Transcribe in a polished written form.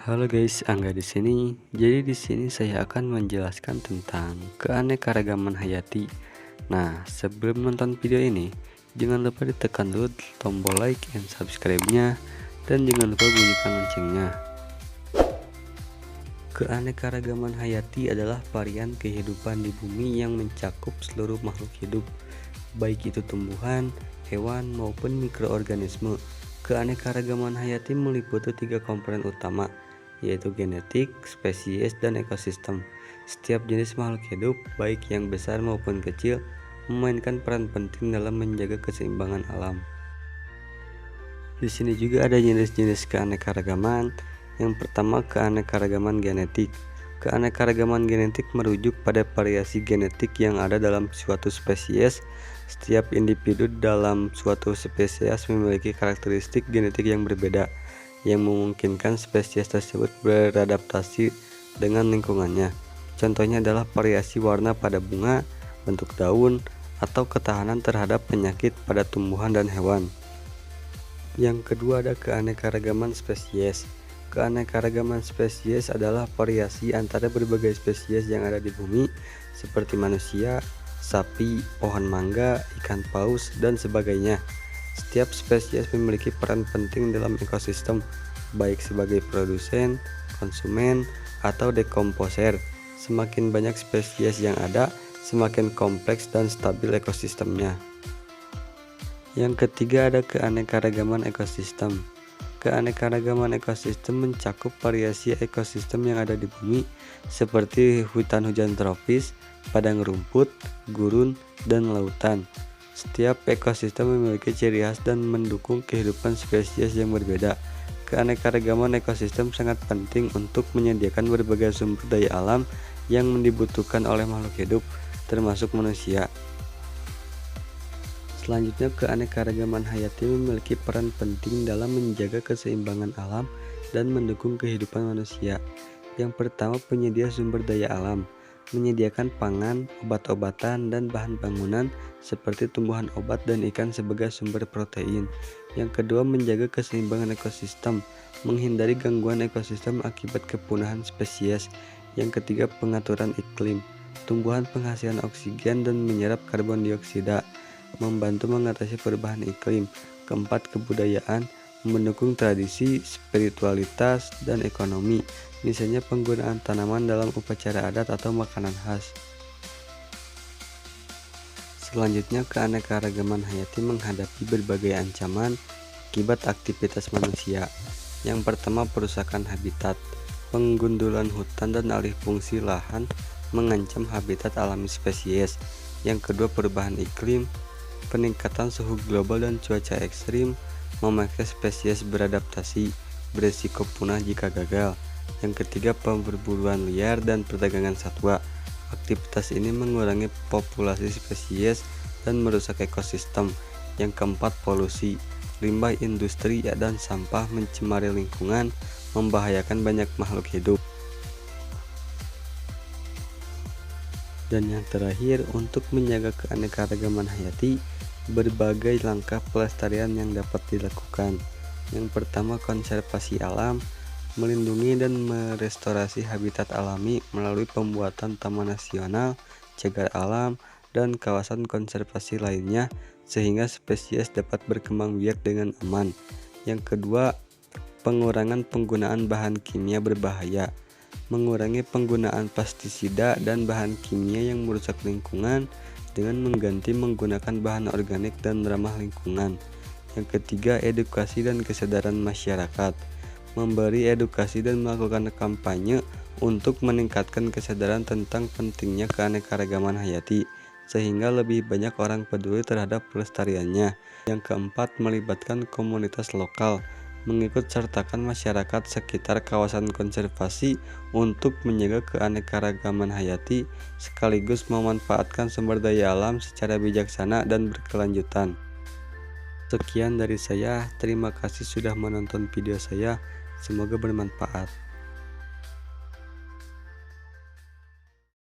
Halo guys, Angga di sini. Jadi di sini saya akan menjelaskan tentang keanekaragaman hayati. Nah, sebelum nonton video ini, jangan lupa ditekan dulu tombol like and subscribe-nya dan jangan lupa bunyikan loncengnya. Keanekaragaman hayati adalah varian kehidupan di bumi yang mencakup seluruh makhluk hidup, baik itu tumbuhan, hewan maupun mikroorganisme. Keanekaragaman hayati meliputi 3 komponen utama, yaitu genetik, spesies, dan ekosistem. Setiap jenis makhluk hidup, baik yang besar maupun kecil, memainkan peran penting dalam menjaga keseimbangan alam. Di sini juga ada jenis-jenis keanekaragaman. Yang pertama, keanekaragaman genetik. Keanekaragaman genetik merujuk pada variasi genetik yang ada dalam suatu spesies. Setiap individu dalam suatu spesies memiliki karakteristik genetik yang berbeda, yang memungkinkan spesies tersebut beradaptasi dengan lingkungannya. Contohnya adalah variasi warna pada bunga, bentuk daun, atau ketahanan terhadap penyakit pada tumbuhan dan hewan. Yang kedua ada keanekaragaman spesies. Keanekaragaman spesies adalah variasi antara berbagai spesies yang ada di bumi, seperti manusia, sapi, pohon mangga, ikan paus, dan sebagainya. Setiap spesies memiliki peran penting dalam ekosistem, baik sebagai produsen, konsumen, atau dekomposer. Semakin banyak spesies yang ada, semakin kompleks dan stabil ekosistemnya. Yang ketiga ada keanekaragaman ekosistem. Keanekaragaman ekosistem mencakup variasi ekosistem yang ada di bumi, seperti hutan hujan tropis, padang rumput, gurun, dan lautan. Setiap ekosistem memiliki ciri khas dan mendukung kehidupan spesies yang berbeda. Keanekaragaman ekosistem sangat penting untuk menyediakan berbagai sumber daya alam yang dibutuhkan oleh makhluk hidup, termasuk manusia. Selanjutnya, keanekaragaman hayati memiliki peran penting dalam menjaga keseimbangan alam dan mendukung kehidupan manusia. Yang pertama, penyedia sumber daya alam, menyediakan pangan, obat-obatan, dan bahan bangunan seperti tumbuhan obat dan ikan sebagai sumber protein. Yang kedua, menjaga keseimbangan ekosistem, menghindari gangguan ekosistem akibat kepunahan spesies. Yang ketiga, pengaturan iklim, tumbuhan penghasil oksigen dan menyerap karbon dioksida, membantu mengatasi perubahan iklim. Keempat, kebudayaan, mendukung tradisi, spiritualitas, dan ekonomi, misalnya penggunaan tanaman dalam upacara adat atau makanan khas. Selanjutnya, keanekaragaman hayati menghadapi berbagai ancaman akibat aktivitas manusia. Yang pertama, perusakan habitat. Penggundulan hutan dan alih fungsi lahan mengancam habitat alami spesies. Yang kedua, perubahan iklim. Peningkatan suhu global dan cuaca ekstrim memaksa spesies beradaptasi, beresiko punah jika gagal. Yang ketiga, pemburuan liar dan perdagangan satwa. Aktivitas ini mengurangi populasi spesies dan merusak ekosistem. Yang keempat, polusi. Limbah industri dan sampah mencemari lingkungan, membahayakan banyak makhluk hidup. Dan yang terakhir, untuk menjaga keanekaragaman hayati, berbagai langkah pelestarian yang dapat dilakukan. Yang pertama, konservasi alam, melindungi dan merestorasi habitat alami melalui pembuatan taman nasional, cagar alam, dan kawasan konservasi lainnya sehingga spesies dapat berkembang biak dengan aman. Yang kedua, pengurangan penggunaan bahan kimia berbahaya, mengurangi penggunaan pestisida dan bahan kimia yang merusak lingkungan dengan mengganti menggunakan bahan organik dan ramah lingkungan. Yang ketiga, edukasi dan kesadaran masyarakat, memberi edukasi dan melakukan kampanye untuk meningkatkan kesadaran tentang pentingnya keanekaragaman hayati, sehingga lebih banyak orang peduli terhadap pelestariannya. Yang keempat, melibatkan komunitas lokal, mengikut sertakan masyarakat sekitar kawasan konservasi untuk menjaga keanekaragaman hayati sekaligus memanfaatkan sumber daya alam secara bijaksana dan berkelanjutan. Sekian dari saya, terima kasih sudah menonton video saya, semoga bermanfaat.